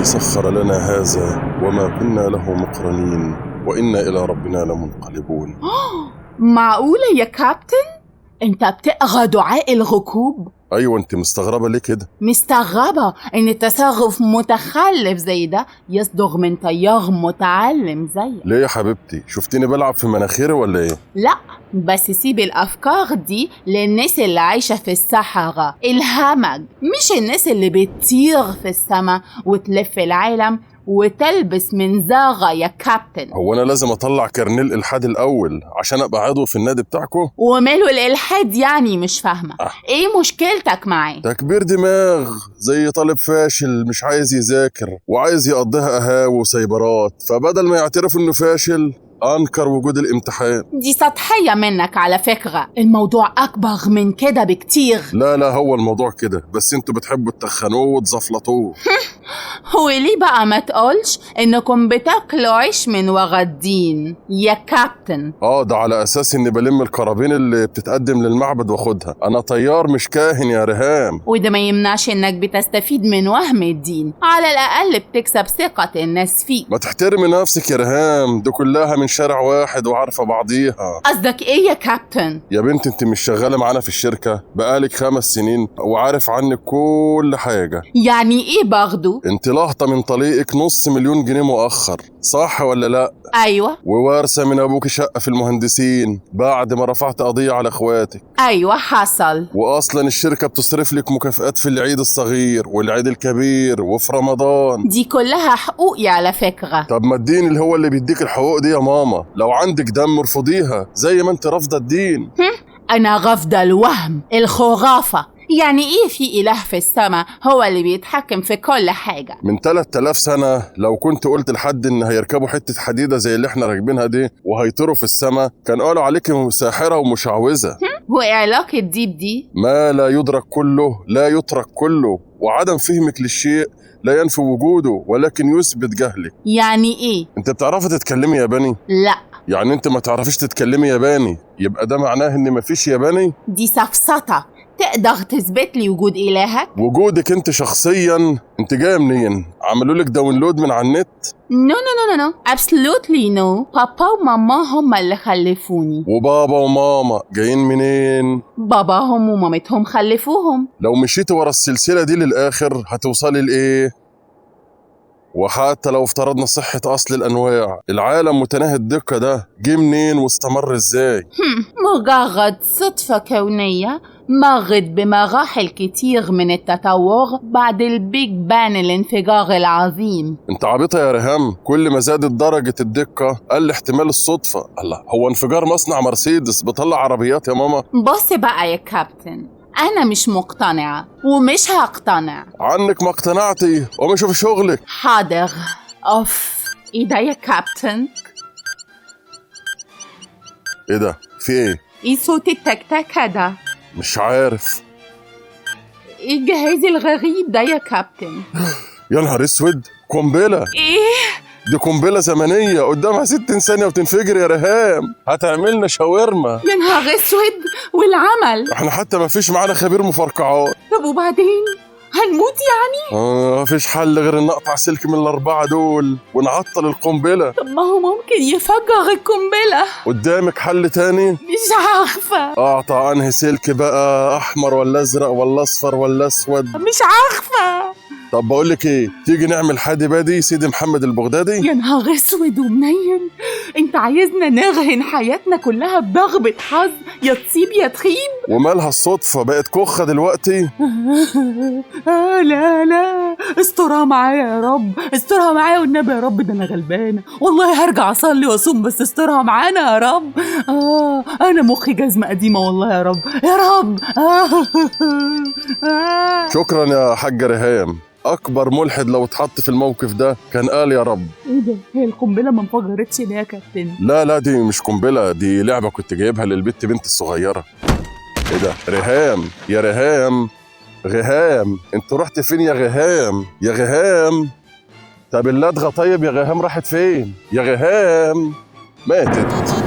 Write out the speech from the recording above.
الذي سخر لنا هذا وما كنا له مقرنين وإنا إلى ربنا لمنقلبون. معقولة يا كابتن؟ انت بتقرأ دعاء الركوب؟ أيوة، أنت مستغربة ليه كده؟ مستغربة إن تصرف متخلف زي ده يصدر من طيار متعلم زيك. ليه يا حبيبتي؟ شفتيني بلعب في مناخيري ولا إيه؟ لا، بس سيب الأفكار دي للناس اللي عايشة في الصحراء الهمج، مش الناس اللي بتطير في السماء وتلف العالم وتلبس منظارة يا كابتن. هو أنا لازم أطلع كارنيل إلحاد الأول عشان أبقى عضو في النادي بتاعكم؟ وماله الإلحاد يعني؟ مش فاهمة. إيه مشكلتك معاه؟ تكبير دماغ زي طالب فاشل مش عايز يذاكر وعايز يقضيها قهاوي وسايبرات، فبدل ما يعترف إنه فاشل أنكر وجود الامتحان. دي سطحية منك على فكرة، الموضوع أكبر من كده بكتير. لا هو الموضوع كده، بس انتوا بتحبوا تخنوه وتزفلطوه. هو ليه بقى ما تقولش إنكم بتاكلوا عيش من ورا الدين يا كابتن؟ ده على أساس إني بلم القرابين اللي بتتقدم للمعبد واخدها. أنا طيار مش كاهن يا ريهام. وده ما يمنعش إنك بتستفيد من وهم الدين، على الأقل بتكسب ثقة الناس فيك. ما تحترمي نفسك يا ريهام، دي كلها من شارع واحد وعارفة بعضيها. قصدك إيه يا كابتن؟ يا بنت انت مش شغالة معانا في الشركة بقالك 5 سنين وعارف عنك كل حاجة. يعني إيه برضو؟ انت لاهطة من طليقك $500,000 مؤخر، صح ولا لا؟ أيوة. ووارثة من أبوك شقة في المهندسين بعد ما رفعت قضية على اخواتك. أيوة حصل. وأصلا الشركة بتصرف لك مكافآت في العيد الصغير والعيد الكبير وفي رمضان. دي كلها حقوقي على فكرة. طب ما الدين اللي هو اللي بيديك الحقوق دي يا ماما، لو عندك دم ارفضيها زي ما انت رافضة الدين. أنا رافضة الوهم، الخرافة. يعني إيه في إله في السماء هو اللي بيتحكم في كل حاجة؟ من 3000 سنة لو كنت قلت لحد إن هيركبوا حتة حديدة زي اللي احنا راكبينها دي وهيطيروا في السماء كان قالوا عليك ساحرة ومشعوذة. وإيه علاقة دي بدي؟ ما لا يدرك كله لا يترك كله، وعدم فهمك للشيء لا ينفي وجوده ولكن يثبت جهلك. يعني إيه؟ انت بتعرفي تتكلمي ياباني؟ لا. يعني انت ما تعرفيش تتكلمي ياباني يبقى ده معناه ان مفيش ياباني؟ دي سفسطة. تقدر تثبت لي وجود إلهك؟ وجودك انت شخصيا. انت جايه منين؟ عملوا لك داونلود من على النت؟ نو absolutely no. بابا وماما هم اللي خلفوني. وبابا وماما جايين منين؟ باباهم ومامتهم خلفوهم. لو مشيتي ورا السلسلة دي للآخر هتوصلي لإيه؟ وحتى لو افترضنا صحة أصل الأنواع، العالم متناهي الدقة ده جه منين واستمر إزاي؟ مجرد صدفة كونية مرت بمراحل كتير من التطور بعد البيج بان، الانفجار العظيم. انت عبيطة يا ريهام، كل ما زادت درجة الدقة قل احتمال الصدفة. الله، هو انفجار مصنع مرسيدس بيطلع عربيات يا ماما؟ بص بقى يا كابتن، أنا مش مقتنعة ومش هقتنع. عنك ما اقتنعتي وما شوف شغلك. حاضر. أوف، إيه ده يا كابتن؟ إيه ده؟ في إيه؟ إيه صوت التكتكة ده؟ مش عارف. إيه الجهاز الغريب ده يا كابتن؟ يا نهار اسود، قنبلة. إيه؟ دي قنبلة زمنية قدامها 60 ثانية وتنفجر يا ريهام، هتعملنا شاورما. يا نهار اسود، والعمل؟ احنا حتى ما فيش معانا خبير مفرقعات. طب وبعدين؟ هنموت يعني؟ مفيش حل غير ان نقطع سلك من ال4 دول ونعطل القنبلة. طب ما هو ممكن يفجر القنبلة. قدامك حل تاني؟ مش عارفة. اقطع انهي سلك بقى، احمر ولا ازرق ولا اصفر ولا اسود؟ مش عارفة. طب بقولك ايه، تيجي نعمل حادي بادي سيدي محمد البغدادي؟ يا نهار اسود ومنيل، انت عايزنا نرهن حياتنا كلها بضربة حظ، يا تصيب يا تخيب؟ ومالها الصدفة بقت كخة دلوقتي؟ لا استرها معايا يا رب، استرها معايا والنبي يا رب، ده انا غلبانة والله، هرجع اصلي واصوم بس استرها معانا يا رب. انا مخي جزمة قديمة والله يا رب يا رب. شكرا يا حاجة ريهام، أكبر ملحد لو اتحط في الموقف ده كان قال يا رب. ايه ده؟ هي القنبلة ما انفجرتش ليه يا كابتن؟ لا دي مش قنبلة، دي لعبة كنت جايبها للبت بنت الصغيرة. ايه ده؟ ريهام يا ريهام، غهام انت رحت فين يا غهام؟ يا غهام، طب اللدغة طيب يا غهام راحت فين؟ يا غهام ماتت.